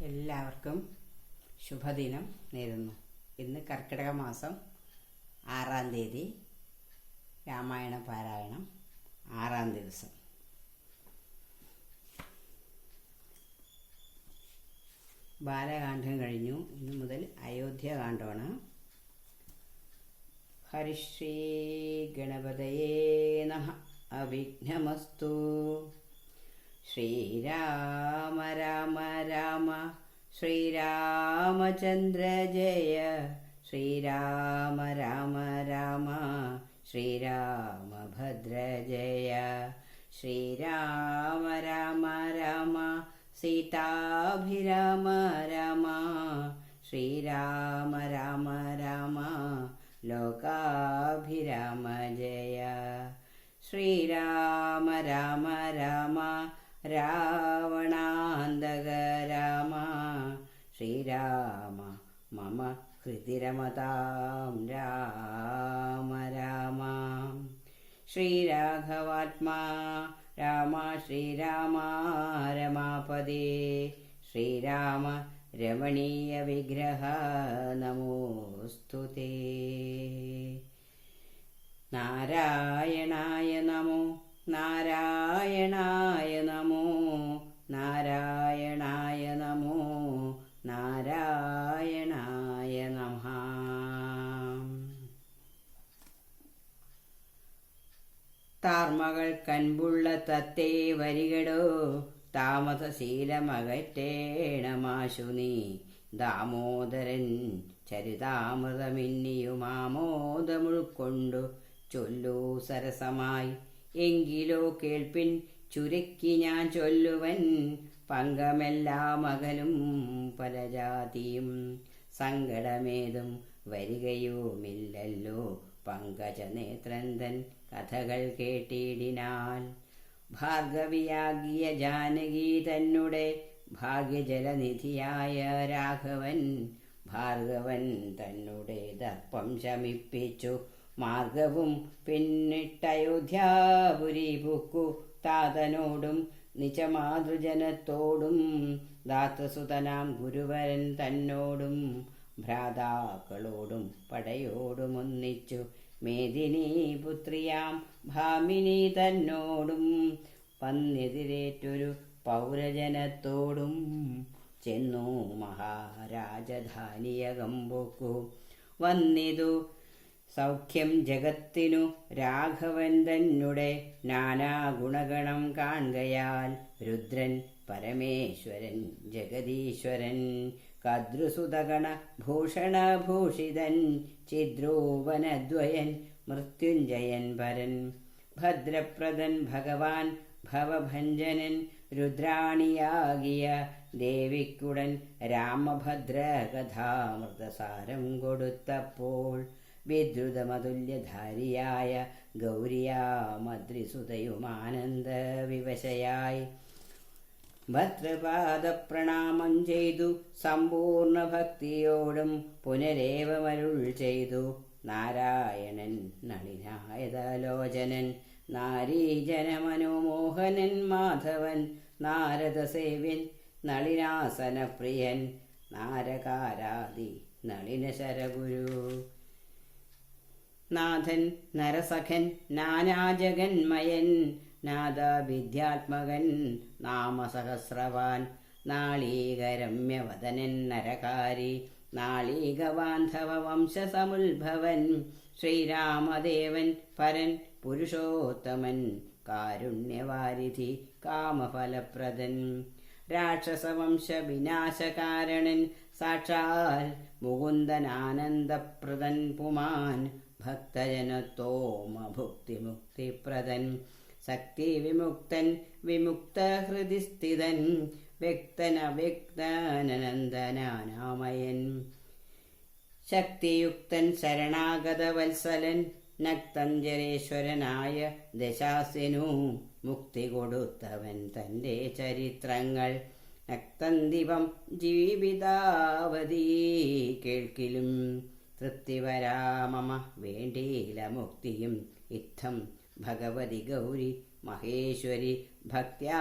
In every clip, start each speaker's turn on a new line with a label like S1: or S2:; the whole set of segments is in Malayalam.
S1: എല്ലാവർക്കും ശുഭദിനം നേരുന്നു. ഇന്ന് കർക്കിടക മാസം 6-ാം തീയതി, രാമായണ പാരായണം 6-ാം ദിവസം. ബാലകാന്ഡം കഴിഞ്ഞു. ഇന്നു മുതൽ അയോധ്യാകാന്ഡമാണ്. ഹരിശ്രീ ഗണപതയേ നമഃ. അവിഘ്നമസ്തു. ശ്രീരാമ രാമ രാമ ശ്രീരാമചന്ദ്ര ജയ. ശ്രീരാമ രാമ രാമ ശ്രീരാമഭദ്ര ജയ. ശ്രീരാമ രാമ രാമ സീതാഭിരാമ രാമ. ശ്രീരാമ രാമ രാമ ലോകാഭിരാമ ജയ. ശ്രീരാമ രാമ രാമ രാവണാന്തക രാമ. ശ്രീരാമ മമ ഹൃദിരമതാം രാമ രാമ. ശ്രീരാഘവാത്മാ രാമ ശ്രീരാമ രമാപദേ. ശ്രീരാമ രമണീയ വിഗ്രഹ നമോസ്തുതേ. നാരായണായ നമോ നാരായണായ നമോ നാരായണായ നമോ നാരായണായ നമഃ. താർമകൾ കൻപുള്ള തത്തേ വരികടോ. താമസശീലമകറ്റേണമാശു നീ. ദാമോദരൻ ചരിതാമൃതമിന്നിയുമാമോദമുൾക്കൊണ്ടു ചൊല്ലൂ സരസമായി. എങ്കിലോ കേൾപ്പിൻ ചുരുക്കി ഞാൻ ചൊല്ലുവൻ. പങ്കമെല്ലാം അകലും പലജാതിയും സങ്കടമേതും വരികയുമില്ലല്ലോ. പങ്കജനേത്രന്തൻ കഥകൾ കേട്ടിടിനാൽ. ഭാർഗവിയാകിയ ജാനകി തന്നെ ഭാഗ്യജലനിധിയായ രാഘവൻ. ഭാർഗവൻ തന്നെ ദർപ്പം ശമിപ്പിച്ചു മാർഗവും പിന്നിട്ടയോധ്യാപുരി പുക്കു. താതനോടും നിജമാതൃജനത്തോടും ദാതസുതനാം ഗുരുവരൻ തന്നോടും ഭ്രാതാക്കളോടും പടയോടുമൊന്നിച്ചു മേദിനി പുത്രിയാം ഭാമിനി തന്നോടും വന്നെതിരേറ്റൊരു പൗരജനത്തോടും ചെന്നു മഹാരാജധാനിയകമ്പൊക്കു. വന്നിതു സൗഖ്യം ജഗത്തിനു രാഘവൻ തന്നെ. നാനാഗുണഗണം കാൺകയാൽ രുദ്രൻ പരമേശ്വരൻ ജഗദീശ്വരൻ. കദ്രുസുതഗണ ഭൂഷണഭൂഷിതൻ ചിദ്രൂപനദ്വയൻ മൃത്യുഞ്ജയൻ പരൻ. ഭദ്രപ്രദൻ ഭഗവാൻ ഭവഭഞ്ജനൻ രുദ്രാണിയാകിയ ദേവിക്കുടൻ രാമഭദ്ര കഥാമൃതസാരം കൊടുത്തപ്പോൾ. വിദ്രുതമതുല്യധാരിയായ ഗൗരിയാമദ്രിസുതയുമാനന്ദ വിവശയായി ഭദ്രപാദപ്രണാമം ചെയ്തു സമ്പൂർണ്ണ ഭക്തിയോടും പുനരേവമരുൾ ചെയ്തു. നാരായണൻ നളിനായതലോചനൻ നാരീജനമനോമോഹനൻ മാധവൻ. നാരദസേവ്യൻ നളിനാസനപ്രിയൻ നാരകാരാദി നളിനശരഗുരു. നാഥൻ നരസഖൻ നാനാജഗന്മയൻ നാദവിദ്യാത്മകൻ നാമസഹസ്രവാൻ. നാളീകരമ്യവദനൻ നരകാരി നാളീകബാന്ധവ വംശസമുത്ഭവൻ. ശ്രീരാമദേവൻ പരൻ പുരുഷോത്തമൻ കാരുണ്യവാരിധി കാമഫലപ്രദൻ. രാക്ഷസവംശ വിനാശകാരണൻ സാക്ഷാൽ മുകുന്ദനാനന്ദപ്രദൻ പുമാൻ. ഭക്തജനത്തോമഭുക്തിമുക്തിപ്രദൻ ശക്തിവിമുക്തൻ വിമുക്തഹൃദിസ്ഥിതൻ. വ്യക്തനവ്യക്തനന്ദനാമയൻ ശക്തിയുക്തൻ ശരണാഗതവത്സലൻ. നക്തഞ്ജരേശ്വരനായ ദശാസിനു മുക്തി കൊടുത്തവൻ തൻ്റെ ചരിത്രങ്ങൾ. നക്തന്തിപം ജീവിതാവധി കേൾക്കിലും തൃപ്തിവരാമമ വേണ്ടീല മുക്തിയും. ഇത്തം ഭഗവതി ഗൗരി മഹേശ്വരി ഭക്ത്യാ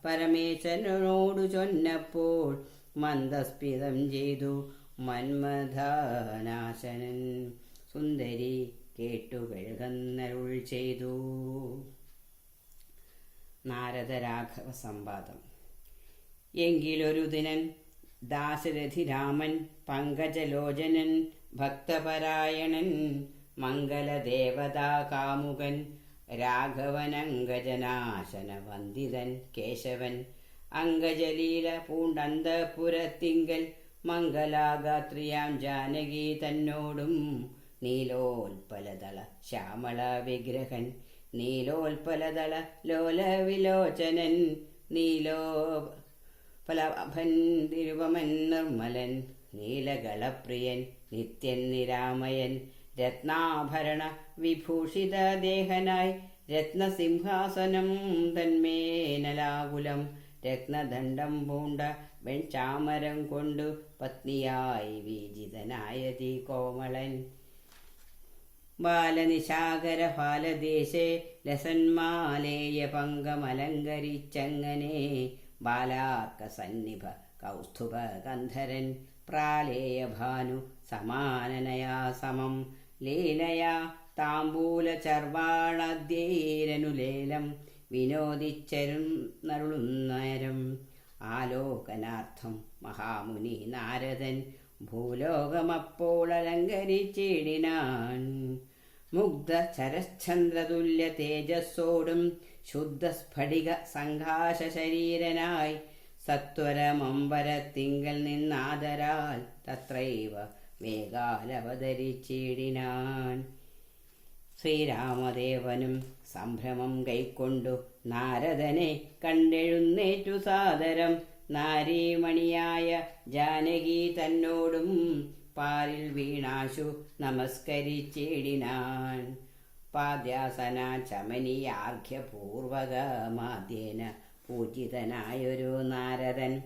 S1: പരമേശ്വരനോടു ചൊന്നപ്പോൾ മന്ദസ്മിതം ചെയ്തു മന്മഥാനാശനൻ. സുന്ദരി കേട്ടുകഴുകന്നരുൾ ചെയ്തു. നാരദരാഘവ സംവാദം. എങ്കിലൊരു ദിനൻ ദാശരഥിരാമൻ പങ്കജലോചനൻ ഭക്തപരായണൻ മംഗലദേവതാ കാമുകൻ രാഘവനങ്കജനാശന വന്ദിതൻ കേശവൻ അങ്കജലീല പൂണ്ടന്തപുരത്തിങ്കൽ മംഗലാഗാത്രിയാം ജാനകി തന്നോടും നീലോൽപലദള ശ്യാമള വിഗ്രഹൻ നീലോൽപലദള ലോല വിലോചനൻ നീലോപലഭൻ തിരുവമൻ നിർമ്മലൻ നീലകളപ്രിയൻ നിത്യൻ നിരാമയൻ രത്നാഭരണ വിഭൂഷിത ദേഹനായി രത്നസിംഹാസനം തന്മേനലാകുലം രത്നദണ്ഡം പൂണ്ട വെൺചാമരം കൊണ്ടു പത്നിയായി വിജിതനായതി കോമളൻ ബാലനിശാകര ഫാലദേശേ ലസന്മാലേയ പങ്കമലങ്കരിച്ചങ്ങനെ ബാലാർക്ക സന്നിഭ കൗസ്തുഭ ഗന്ധരൻ പ്രാലേയ ഭാനു സമാനനയാ സമം ലീലയാ താംബൂല ചർവാണദ്യേരനുലേലം വിനോദിച്ചരുന്നരുളുന്നേരം ആലോകനാർത്ഥം മഹാമുനി നാരദൻ ഭൂലോകമപ്പോൾ അലങ്കരിച്ചിടിനാൻ മുഗ്ധ ചരശ്ചന്ദ്രതുല്യ തേജസ്സോടും ശുദ്ധ സ്ഫടിക സംഘാശ ശരീരനായി സത്വരമമ്പരത്തിങ്കൽ നിന്നാദരാൽ തത്രൈവ വേഗാലവതരിച്ചിടിനാൻ. ശ്രീരാമദേവനും സംഭ്രമം കൈക്കൊണ്ടു നാരദനെ കണ്ടെഴുന്നേറ്റു സാദരം നാരീമണിയായ ജാനകി തന്നോടും പാരിൽ വീണാശു നമസ്കരിച്ചിടിനാൻ. പാദ്യാസന ചമനിയാർഘ്യപൂർവകമാദ്യേന പൂജിതനായൊരു നാരദൻ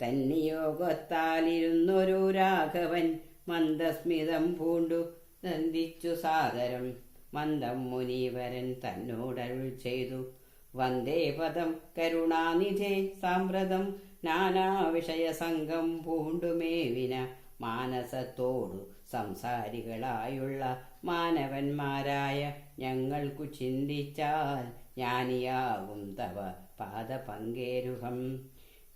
S1: തന്നിയോഗത്താലിരുന്നൊരു രാഘവൻ മന്ദസ്മിതം പൂണ്ടു നന്ദിച്ചു സാദരം മന്ദം മുനീവരൻ തന്നോടരുൾ ചെയ്തു. വന്ദേ പദം കരുണാനിധേ സാമ്പ്രതം നാനാവിഷയസംഘം പൂണ്ടുമേവിന മാനസത്തോടു സംസാരികളായുള്ള മാനവന്മാരായ ഞങ്ങൾക്കു ചിന്തിച്ചാൽ ജ്ഞാനിയാകും തവ പാദപങ്കേരുഹം.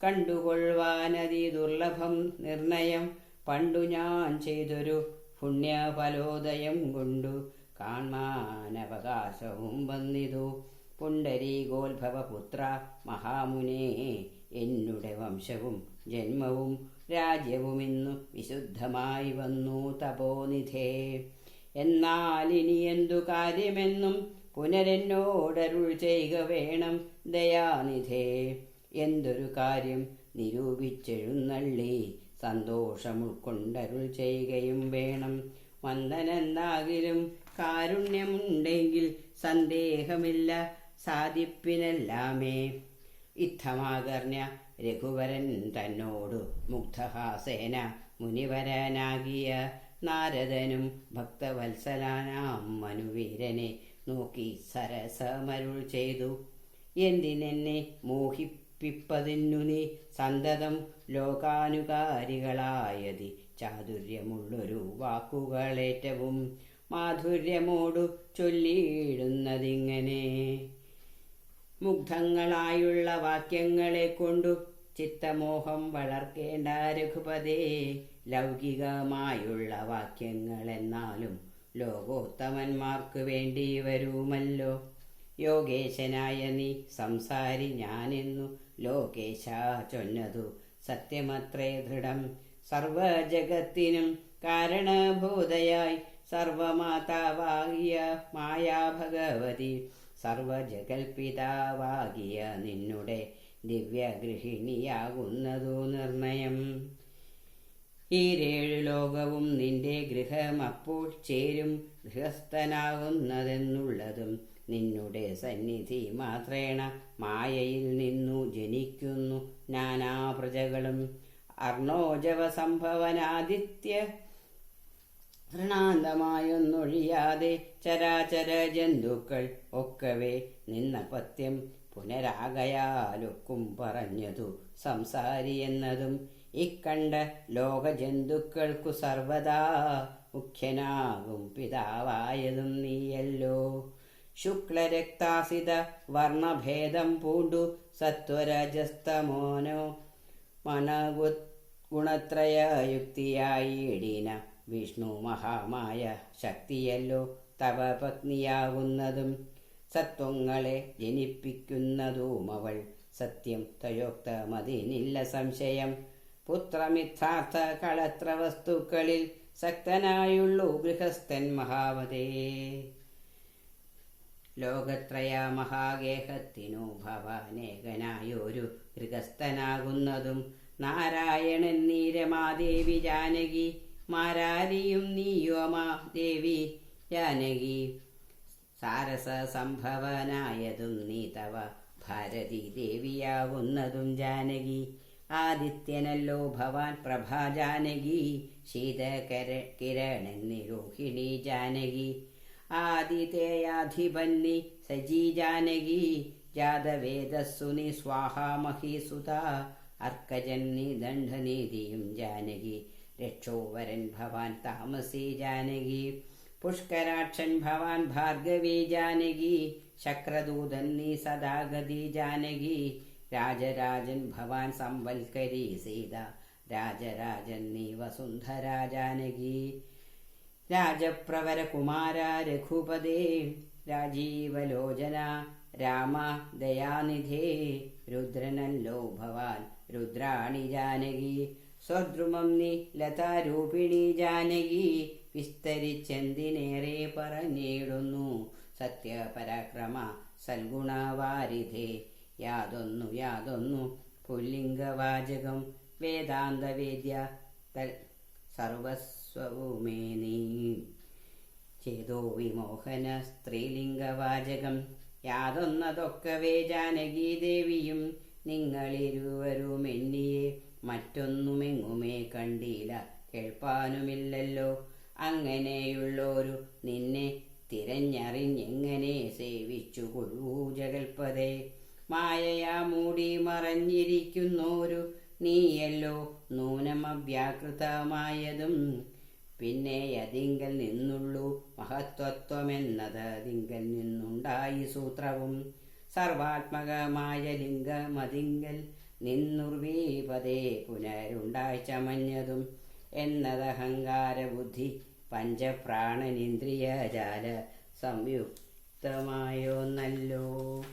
S1: കണ്ടുകൊള്ളുവാനതി ദുർലഭം നിർണയം പണ്ടു ഞാൻ ചെയ്തൊരു പുണ്യഫലോദയം കൊണ്ടു കാൺമാനവകാശവും വന്നിതു. പുണ്ടരീകോത്ഭവപുത്ര മഹാമുനേ, എന്നുടെ വംശവും ജന്മവും രാജ്യവും ഇന്നു വിശുദ്ധമായി വന്നു തപോനിധേ. എന്നാൽ ഇനി എന്തു കാര്യമെന്നും പുനരെന്നോടരുൾ ചെയ്യുക വേണം ദയാനിധേ. എന്തൊരു കാര്യം നിരൂപിച്ചെഴുന്നള്ളി സന്തോഷം ഉൾക്കൊണ്ടരുൾ ചെയ്യുകയും വേണം. മന്ദനെന്നാകിലും കാരുണ്യമുണ്ടെങ്കിൽ സന്ദേഹമില്ല സാധിപ്പിനെല്ലാമേ. ഇത്തമാകർണ്യ രഘുവരൻ തന്നോടു മുഗ്ധഹാസേന മുനിവരനാകിയ നാരദനും ഭക്തവത്സലാനാം മനുവീരനെ നോക്കി സരസമരുൾ ചെയ്തു. എന്തിനെന്നെ മോഹിപ്പിപ്പതിന്നു നീ സന്തതം ലോകാനുകാരികളായതി ചാതുര്യമുള്ളൊരു വാക്കുകളേറ്റവും മാധുര്യമോടു ചൊല്ലിയിടുന്നതിങ്ങനെ. മുഗ്ധങ്ങളായുള്ള വാക്യങ്ങളെ കൊണ്ടു ചിത്തമോഹം വളർക്കേണ്ട രഘുപതേ. ലൗകികമായുള്ള വാക്യങ്ങളെന്നാലും ലോകോത്തമന്മാർക്ക് വേണ്ടി വരുമല്ലോ. യോഗേശനായ നീ സംസാരി ഞാനെന്നു ലോകേശ ചൊന്നതു സത്യമത്രേ ദൃഢം. സർവജഗത്തിനും കാരണഭൂതയായി സർവമാതാവാകിയ മായാ ഭഗവതി സർവജഗൽപിതാവാകിയ നിന്നുടെ ദിവ്യഗൃഹിണിയാകുന്നതു നിർണയം. ഈരേഴു ലോകവും നിന്റെ ഗൃഹമപ്പോൾ ചേരും ഗൃഹസ്ഥനാകുന്നതെന്നുള്ളതും നിന്നുടെ സന്നിധി മാത്രേണ മായയിൽ നിന്നു ജനിക്കുന്നു നാനാപ്രജകളും. അർണോജവ സംഭവനാദിത്യ തൃണാന്തമായൊന്നൊഴിയാതെ ചരാചര ജന്തുക്കൾ ഒക്കവേ നിന്ന പത്യം പുനരാകയാലൊക്കും പറഞ്ഞതു സംസാരി എന്നതും ഇക്കണ്ട ലോകജന്തുക്കൾക്കു സർവദാ മുഖ്യനാകും പിതാവായതും നീയല്ലോ. ശുക്ലരക്താസിത വർണ്ണഭേദം പൂണ്ടു സത്വരജസ്തമോനോ ഗുണത്രയയുക്തിയായിടിന വിഷ്ണു മഹാമായ ശക്തിയല്ലോ തവ പത്നിയാകുന്നതും. സത്വങ്ങളെ ജനിപ്പിക്കുന്നതുമവൾ സത്യം ത്വയോക്തമതിനില്ല സംശയം. പുത്രമിത്രാർത്ഥ കളത്ര വസ്തുക്കളിൽ സക്തനായുള്ളൂ ഗൃഹസ്ഥൻ മഹാവതേ. ലോകത്രയ മഹാഗേഹത്തിനു ഭവാനേകനായൊരു ഗൃഹസ്ഥനാകുന്നതും. നാരായണൻ നീ രമാദേവി ജാനകി മാരാരിയും നീയോമാ ദേവി ജാനകി. സാരസ സംഭവനായതും നീ തവ ഭാരതി ദേവിയാകുന്നതും ജാനകി. ആദിത്യനല്ലോ ഭവാൻ പ്രഭാ ജാനകി ശീതകിരണി രോഹിണി ജാനകി. ആദിതേയാധിപന്നി സജി ജാനകി ജാതവേദസ്സു നീ സ്വാഹാമഹീസുത. അർക്കജന്നി ദണ്ഡനീതിയും ജാനകി രക്ഷോവരൻ ഭവാൻ താമസി ജാനകി. പുഷ്കരാക്ഷൻ ഭവാൻ ഭാർഗവി ജാനകി ശക്രദൂതൻ നീ സദാഗതി ജാനകി. രാജരാജൻ ഭവാൻ സംവൽക്കരി സീത രാജരാജൻ നീ വസുന്ധര ജാനകി. രാജപ്രവര കുമാര രഘുപദേ രാജീവലോചന രാമ ദയാനിധേ. രുദ്രനല്ലോ ഭവാൻ രുദ്രാണി ജാനകി. സ്വദ്രുമം നീ ലതാരൂപിണി ജാനകി. വിസ്തരിച്ചെന്തിനേറെ പറഞ്ഞിടുന്നു സത്യപരാക്രമ സൽഗുണവാരിധേ. യാതൊന്നു പുല്ലിംഗവാചകം വേദാന്തവേദ്യ സർവസ്വവുമേ നീ. ചേതോ വിമോഹന സ്ത്രീലിംഗവാചകം യാതൊന്നതൊക്കവേ ജാനകി ദേവിയും. നിങ്ങളിരുവരുമെന്നിയെ മറ്റൊന്നുമെങ്ങുമേ കണ്ടില്ല കേൾപ്പാനുമില്ലല്ലോ. അങ്ങനെയുള്ളോരു നിന്നെ തിരഞ്ഞറിഞ്ഞെങ്ങനെ സേവിച്ചു കൊള്ളൂ ജഗൽപദേ. മായയാ മൂടി മറഞ്ഞിരിക്കുന്നോരു നീയല്ലോ നൂനമവ്യാകൃതമായതും. പിന്നെ അതിങ്കൽ നിന്നുള്ളൂ മഹത്വത്വമെന്നത് അതിങ്കൽ നിന്നുണ്ടായി സൂത്രവും. സർവാത്മകമായ ലിംഗമതിങ്കൽ നിന്നുർവീപതേ പുനരുണ്ടായി ചമഞ്ഞതും. എന്നതഹങ്കാര ബുദ്ധി പഞ്ചപ്രാണനിന്ദ്രിയജാല സംയുക്തമായോന്നല്ലോ.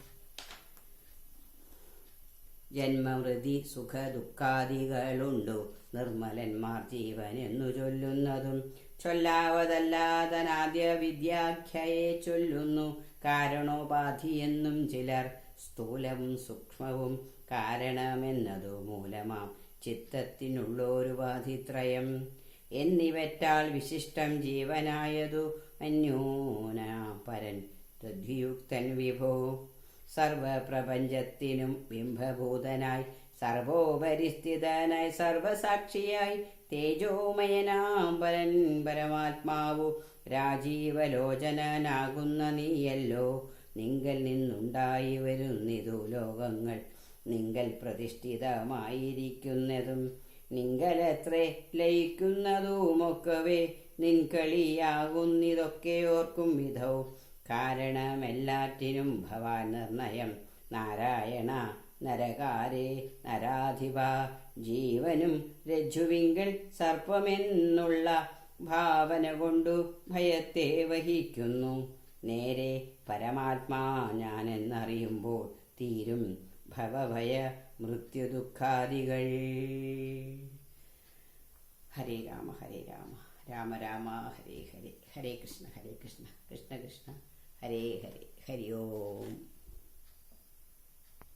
S1: ജന്മമൃതി സുഖ ദുഃഖാദികളുണ്ടു നിർമ്മലന്മാർ ജീവനെന്നു ചൊല്ലുന്നതും. ചൊല്ലാവതല്ലാതനാദ്യ വിദ്യാഖ്യയെ ചൊല്ലുന്നു കാരണോപാധിയെന്നും ചിലർ. സ്ഥൂലവും സൂക്ഷ്മവും കാരണമെന്നതു മൂലമാം ചിത്തത്തിനുള്ളോരുപാധിത്രയം. എന്നിവറ്റാൽ വിശിഷ്ടം ജീവനായതു അന്യൂന പരൻ തദ്യുക്തൻ വിഭോ. സർവപ്രപഞ്ചത്തിനും ബിംബഭൂതനായി സർവോപരിസ്ഥിതനായി സർവസാക്ഷിയായി തേജോമയനാം പരൻ പരമാത്മാവു രാജീവലോചനനാകുന്ന നീയല്ലോ. നിങ്കൽ നിന്നുണ്ടായി വരുന്നിതു ലോകങ്ങൾ നിങ്കൽ പ്രതിഷ്ഠിതമായിരിക്കുന്നതും. നിങ്കലത്രേ ലയിക്കുന്നതുമൊക്കവേ നിൻകളിയാകുന്നിതൊക്കെ ഓർക്കും വിധൗ. കാരണമെല്ലാറ്റിനും ഭവാൻ നിർണയം നാരായണ നരകാരേ നരാധിപ. ജീവനും രജ്ജുവിങ്കൽ സർപ്പമെന്നുള്ള ഭാവന കൊണ്ടു ഭയത്തെ വഹിക്കുന്നു. നേരെ പരമാത്മാ ഞാനെന്നറിയുമ്പോൾ തീരും ഭവഭയ മൃത്യുദുഃഖാദികൾ. ഹരേ രാമ രാമ രാമ ഹരേ ഹരേ. ഹരേ കൃഷ്ണ കൃഷ്ണ കൃഷ്ണ ഹരേ ഹരേ. ഹരി ഓം.